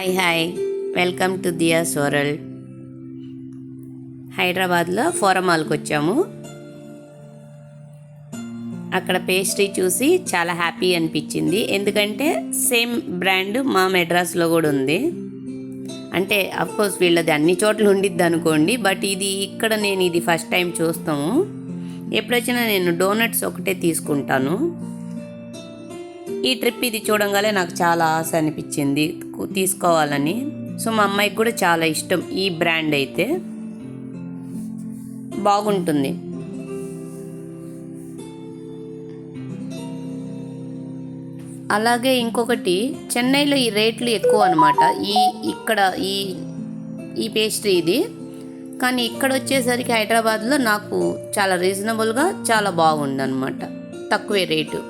Hi welcome to diyas world. హైదరాబాద్లో forum మాల్కి వచ్చాము. అక్కడ పేస్ట్రీ చూసి చాలా హ్యాపీ అనిపించింది. ఎందుకంటే సేమ్ బ్రాండ్ మా మెడ్రాస్లో కూడా ఉంది. అంటే అఫ్కోర్స్ వీళ్ళది అన్ని చోట్ల ఉండిద్ది అనుకోండి, బట్ నేను ఇది ఫస్ట్ టైం చూస్తాము. ఎప్పుడొచ్చినా నేను డోనట్స్ ఒకటే తీసుకుంటాను. ఈ ట్రిప్ ఇది చూడంగానే నాకు చాలా ఆశ అనిపించింది తీసుకోవాలని. సో మా అమ్మాయికి కూడా చాలా ఇష్టం ఈ బ్రాండ్, అయితే బాగుంటుంది. అలాగే ఇంకొకటి, చెన్నైలో ఈ రేట్లు ఎక్కువ అనమాట ఈ పేస్ట్రీ ఇది. కానీ ఇక్కడ వచ్చేసరికి హైదరాబాద్లో నాకు చాలా రీజనబుల్గా చాలా బాగుందన్నమాట, తక్కువే రేటు.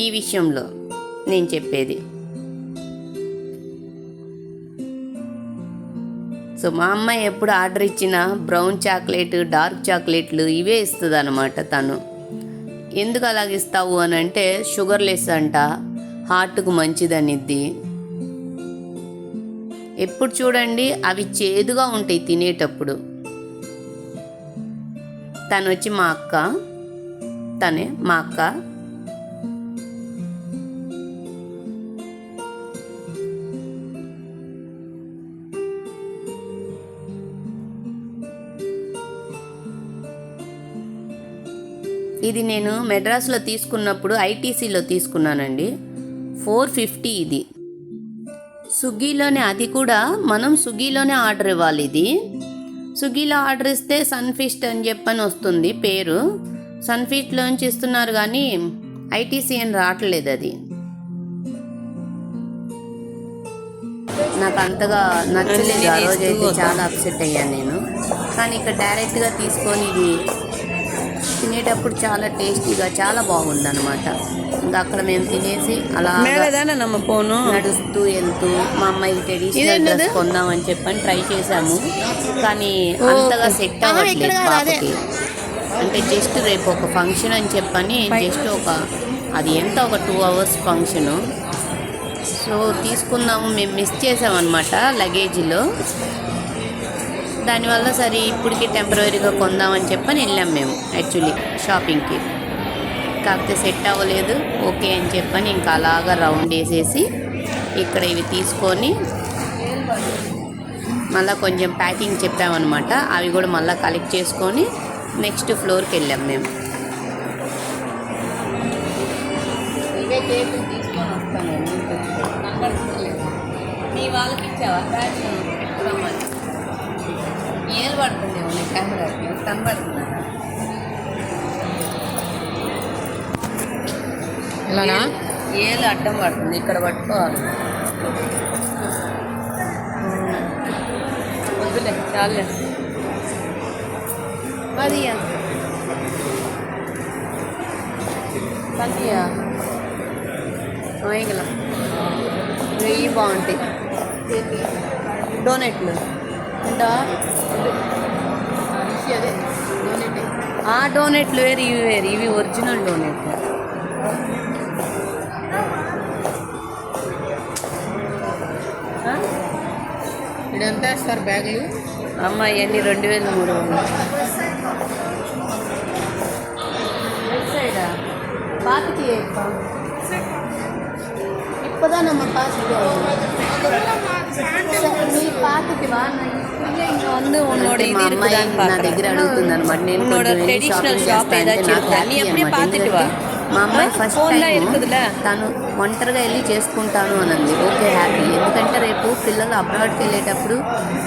ఈ విషయంలో నేను చెప్పేది. సో మా అమ్మాయి ఎప్పుడు ఆర్డర్ ఇచ్చినా బ్రౌన్ చాక్లెట్, డార్క్ చాక్లెట్లు ఇవే ఇస్తుంది అనమాట. తను ఎందుకు అలాగిస్తావు అని అంటే షుగర్లెస్ అంట, హార్ట్కు మంచిదనిద్ది. ఎప్పుడు చూడండి అవి చేదుగా ఉంటాయి తినేటప్పుడు. తనే మా అక్క. ఇది నేను మెడ్రాస్లో తీసుకున్నప్పుడు ఐటీసీలో తీసుకున్నానండి. 450 ఇది. స్విగ్గీలోనే, అది కూడా మనం స్విగ్గీలోనే ఆర్డర్ ఇవ్వాలి. ఇది స్విగ్గీలో ఆర్డర్ ఇస్తే సన్ఫీస్ట్ అని చెప్పని వస్తుంది పేరు. సన్ఫీస్ట్లోంచి ఇస్తున్నారు కానీ ఐటీసీ అని రావట్లేదు. అది నాకు అంతగా నచ్చలేదు. ఆ రోజైతే చాలా అప్సెట్ అయ్యాను నేను. కానీ ఇక్కడ డైరెక్ట్గా తీసుకొని ఇది తినేటప్పుడు చాలా టేస్టీగా చాలా బాగుందన్నమాట. ఇంకా అక్కడ మేము తినేసి అలా నడుస్తూ వెళ్తూ మా అమ్మాయి ట్రెడిషనల్ డ్రెస్ కొందామని చెప్పని ట్రై చేశాము. కానీ అంతగా సెట్ అవ్వట్లేదు పాపకి. అంటే జస్ట్ రేపు ఒక ఫంక్షన్ అని చెప్పని అది ఎంత ఒక 2 hours ఫంక్షను. సో తీసుకుందాము, మేము మిస్ చేసామన్నమాట లగేజ్లో. దానివల్ల సరే ఇప్పటికి టెంపరీగా కొందామని చెప్పని వెళ్ళాం మేము యాక్చువల్లీ షాపింగ్కి. కాకపోతే సెట్ అవ్వలేదు. ఓకే అని చెప్పని ఇంకా అలాగా రౌండ్ వేసేసి ఇక్కడ ఇవి తీసుకొని మళ్ళీ కొంచెం ప్యాకింగ్ చెప్పామన్నమాట. అవి కూడా మళ్ళీ కలెక్ట్ చేసుకొని నెక్స్ట్ ఫ్లోర్కి వెళ్ళాం మేము. ఇవే కేకులు తీసుకొని వస్తాను. మీ వాళ్ళకి ఇచ్చావా పెట్టుకోమని? ఏలు పడుతుంది కెమెరాకి, కనబడుతుందా? ఇలానా? ఏలు అడ్డం పడుతుంది, ఇక్కడ పట్టుకోవాలి. వద్దులే చాలే. అది సంఖ్య ఇగల వెయ్యి బాగుంటాయి డోనెట్లు. అంటే ఆ డోనెట్లు వేరు, ఇవి వేరు. ఇవి ఒరిజినల్ డోనెట్లు. ఇది ఎంత వేస్తారు బ్యాగులు? అమ్మాయి అన్ని 2300. సైడా పాతికి ఇప్పదా నమ్మ పాతికి మీ పాతికి నా దగ్గర అడుగుతుంది అనమాట. నేను మా అమ్మాయి ఫస్ట్ టైం తను ఒంటరిగా వెళ్ళి చేసుకుంటాను అని అంది. Okay, happy. ఎందుకంటే రేపు పిల్లలు అబ్రాడ్కి వెళ్ళేటప్పుడు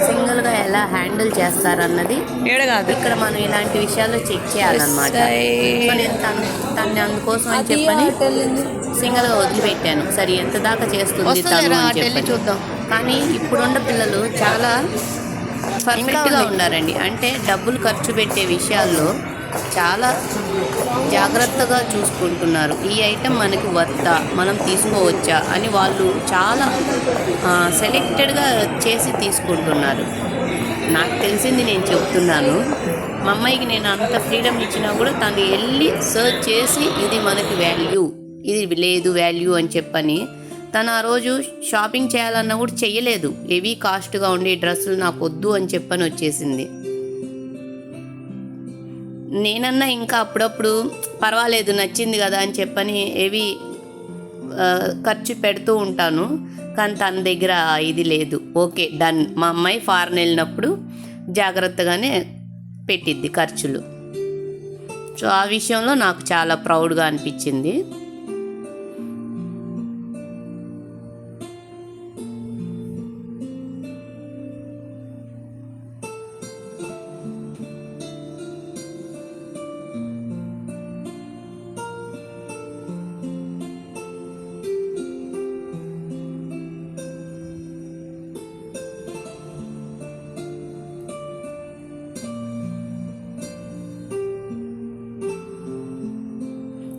సింగిల్గా ఎలా హ్యాండిల్ చేస్తారన్నది ఇక్కడ మనం ఇలాంటి విషయాల్లో చెక్ చేయాలన్నమాట. సో నేను తన్ని అందుకోసం అని చెప్పని సింగిల్గా వదిలిపెట్టాను. సరే ఎంత దాకా చేస్తుంది తను అని చెప్పి చూద్దాం. కానీ ఇప్పుడున్న పిల్లలు చాలా పర్ఫెక్ట్గా ఉన్నారండి. అంటే డబ్బులు ఖర్చు పెట్టే విషయాల్లో చాలా జాగ్రత్తగా చూసుకుంటున్నారు. ఈ ఐటెం మనకి వర్తా, మనం తీసుకోవచ్చా అని వాళ్ళు చాలా సెలెక్టెడ్గా చేసి తీసుకుంటున్నారు. నాకు తెలిసింది నేను చెప్తున్నాను. మా అమ్మాయికి నేను అంత ఫ్రీడమ్ ఇచ్చినా కూడా తను వెళ్ళి సర్చ్ చేసి ఇది మనకి వాల్యూ, ఇది లేదు వాల్యూ అని చెప్పని తను ఆ రోజు షాపింగ్ చేయాలన్నా కూడా చెయ్యలేదు. హెవీ కాస్ట్గా ఉండి డ్రెస్సులు నాకు వద్దు అని చెప్పని వచ్చేసింది. నేనన్నా ఇంకా అప్పుడప్పుడు పర్వాలేదు నచ్చింది కదా అని చెప్పని హెవీ ఖర్చు పెడుతూ ఉంటాను. కానీ తన దగ్గర ఇది లేదు. Okay done. మా అమ్మాయి ఫారెన్ వెళ్ళినప్పుడు జాగ్రత్తగానే పెట్టిద్ది ఖర్చులు. సో ఆ విషయంలో నాకు చాలా ప్రౌడ్గా అనిపించింది.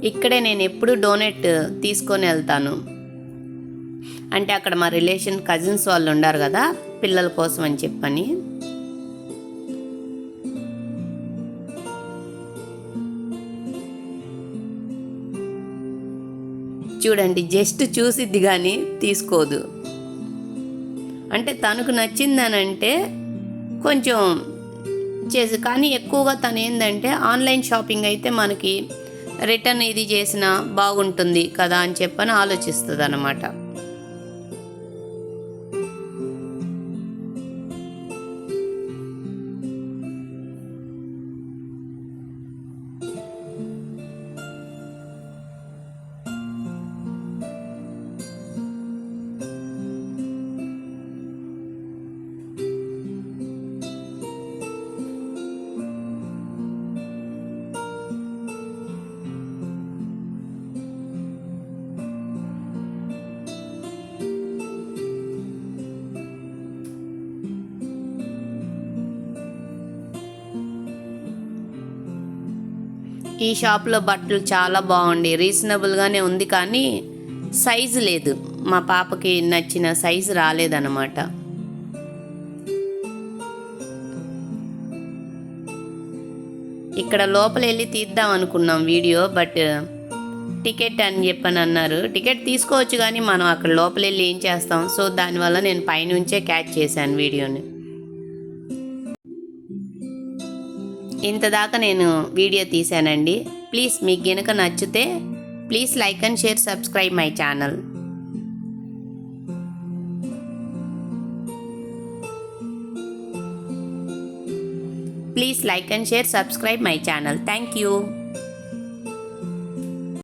ఇక్కడే నేను ఎప్పుడు డోనెట్ తీసుకొని వెళ్తాను. అంటే అక్కడ మా రిలేషన్ కజిన్స్ వాళ్ళు ఉండారు కదా పిల్లల కోసం అని చెప్పని. చూడండి జస్ట్ చూసిద్ది కానీ తీసుకోదు. అంటే తనకు నచ్చిందనంటే కొంచెం చేసి, కానీ ఎక్కువగా తను ఏంటంటే ఆన్లైన్ షాపింగ్ అయితే మనకి రిటర్న్ ఇది చేసినా బాగుంటుంది కదా అని చెప్పని ఆలోచిస్తుంది అన్నమాట. ఈ షాప్లో బట్టలు చాలా బాగుండి రీజనబుల్గానే ఉంది, కానీ సైజు లేదు. మా పాపకి నచ్చిన సైజు రాలేదన్నమాట. ఇక్కడ లోపల వెళ్ళి తీద్దాం అనుకున్నాం వీడియో, బట్ టికెట్ అని చెప్పని అన్నారు. టికెట్ తీసుకోవచ్చు కానీ మనం అక్కడ లోపల వెళ్ళి ఏం చేస్తాం. సో దానివల్ల నేను పైనుంచే క్యాచ్ చేశాను వీడియోని. ఇంతదాకా నేను వీడియో తీశానండి. ప్లీజ్ మీకు గనుక నచ్చితే please like and share, subscribe my channel. Please like and share, subscribe my channel. Thank you.